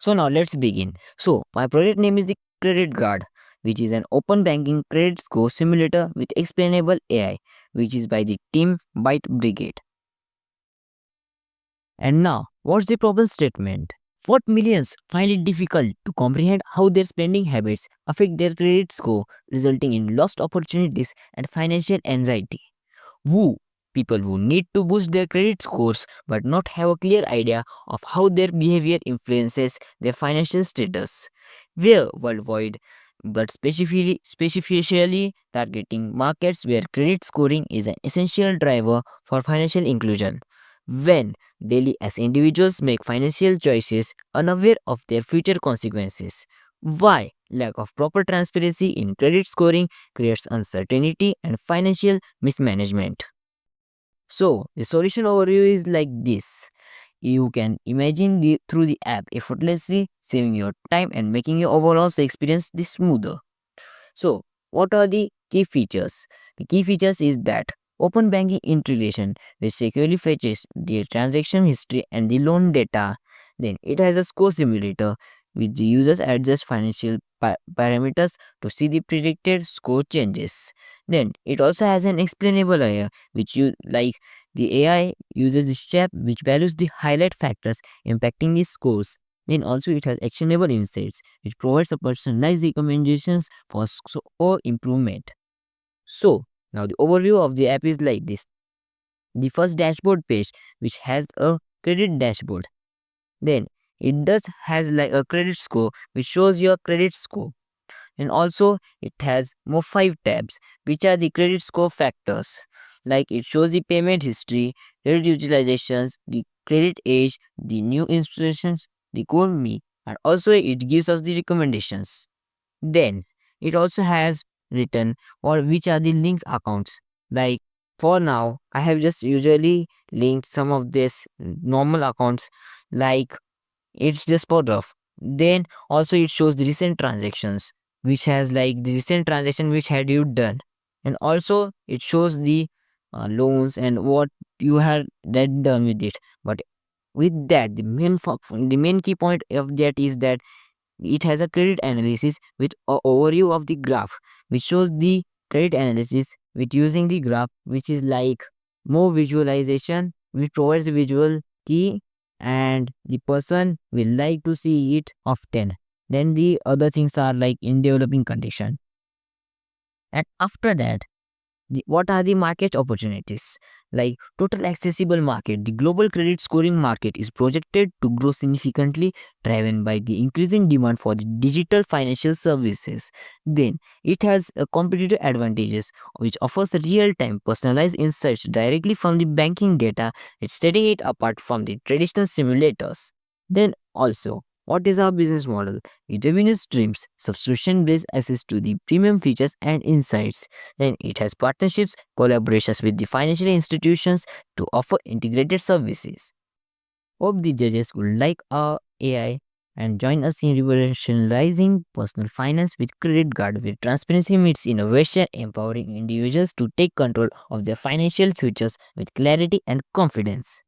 So now let's begin. So my project name is the Credit Guard, which is an open banking credit score simulator with explainable AI, which is by the team Byte Brigade. And now, what's the problem statement? What millions find it difficult to comprehend how their spending habits affect their credit score, resulting in lost opportunities and financial anxiety. Woo! People who need to boost their credit scores but not have a clear idea of how their behavior influences their financial status. We're worldwide, but specifically targeting markets where credit scoring is an essential driver for financial inclusion. When daily as individuals make financial choices unaware of their future consequences. Why? Lack of proper transparency in credit scoring creates uncertainty and financial mismanagement. So, the solution overview is like this. You can imagine through the app effortlessly, saving your time and making your overall experience this smoother. So, what are the key features? The key features is that open banking integration, which securely fetches the transaction history and the loan data. Then it has a score simulator, which the users adjust financial parameters to see the predicted score changes. Then it also has an explainable layer, which you like the AI uses the step which values the highlight factors impacting the scores. Then also it has actionable insights, which provides a personalized recommendations for score improvement. So now the overview of the app is like this. The first dashboard page, which has a credit dashboard. Then it does has like a credit score, which shows your credit score. And also it has more 5 tabs, which are the credit score factors. Like it shows the payment history, credit utilizations, the credit age, the new institutions, the core me, and also it gives us the recommendations. Then it also has written or which are the linked accounts. Like for now, I have just usually linked some of this normal accounts, like it's just for rough. Then also it shows the recent transactions, which has like the recent transaction which had you done, and also it shows the loans and what you had that done with it. But with that, the main key point of that is that it has a credit analysis with a overview of the graph, which shows the credit analysis with using the graph, which is like more visualization, which provides a visual key, and the person will like to see it often. Then the other things are like in developing condition. And after that, what are the market opportunities? Like total accessible market, the global credit scoring market is projected to grow significantly, driven by the increasing demand for the digital financial services. Then it has a competitive advantages, which offers real-time personalized insights directly from the banking data. It's setting it apart from the traditional simulators. Then also, what is our business model? The revenue streams, subscription-based access to the premium features and insights. Then it has partnerships, collaborations with the financial institutions to offer integrated services. Hope the judges would like our AI and join us in revolutionizing personal finance with Credit Guard, where transparency meets innovation, empowering individuals to take control of their financial futures with clarity and confidence.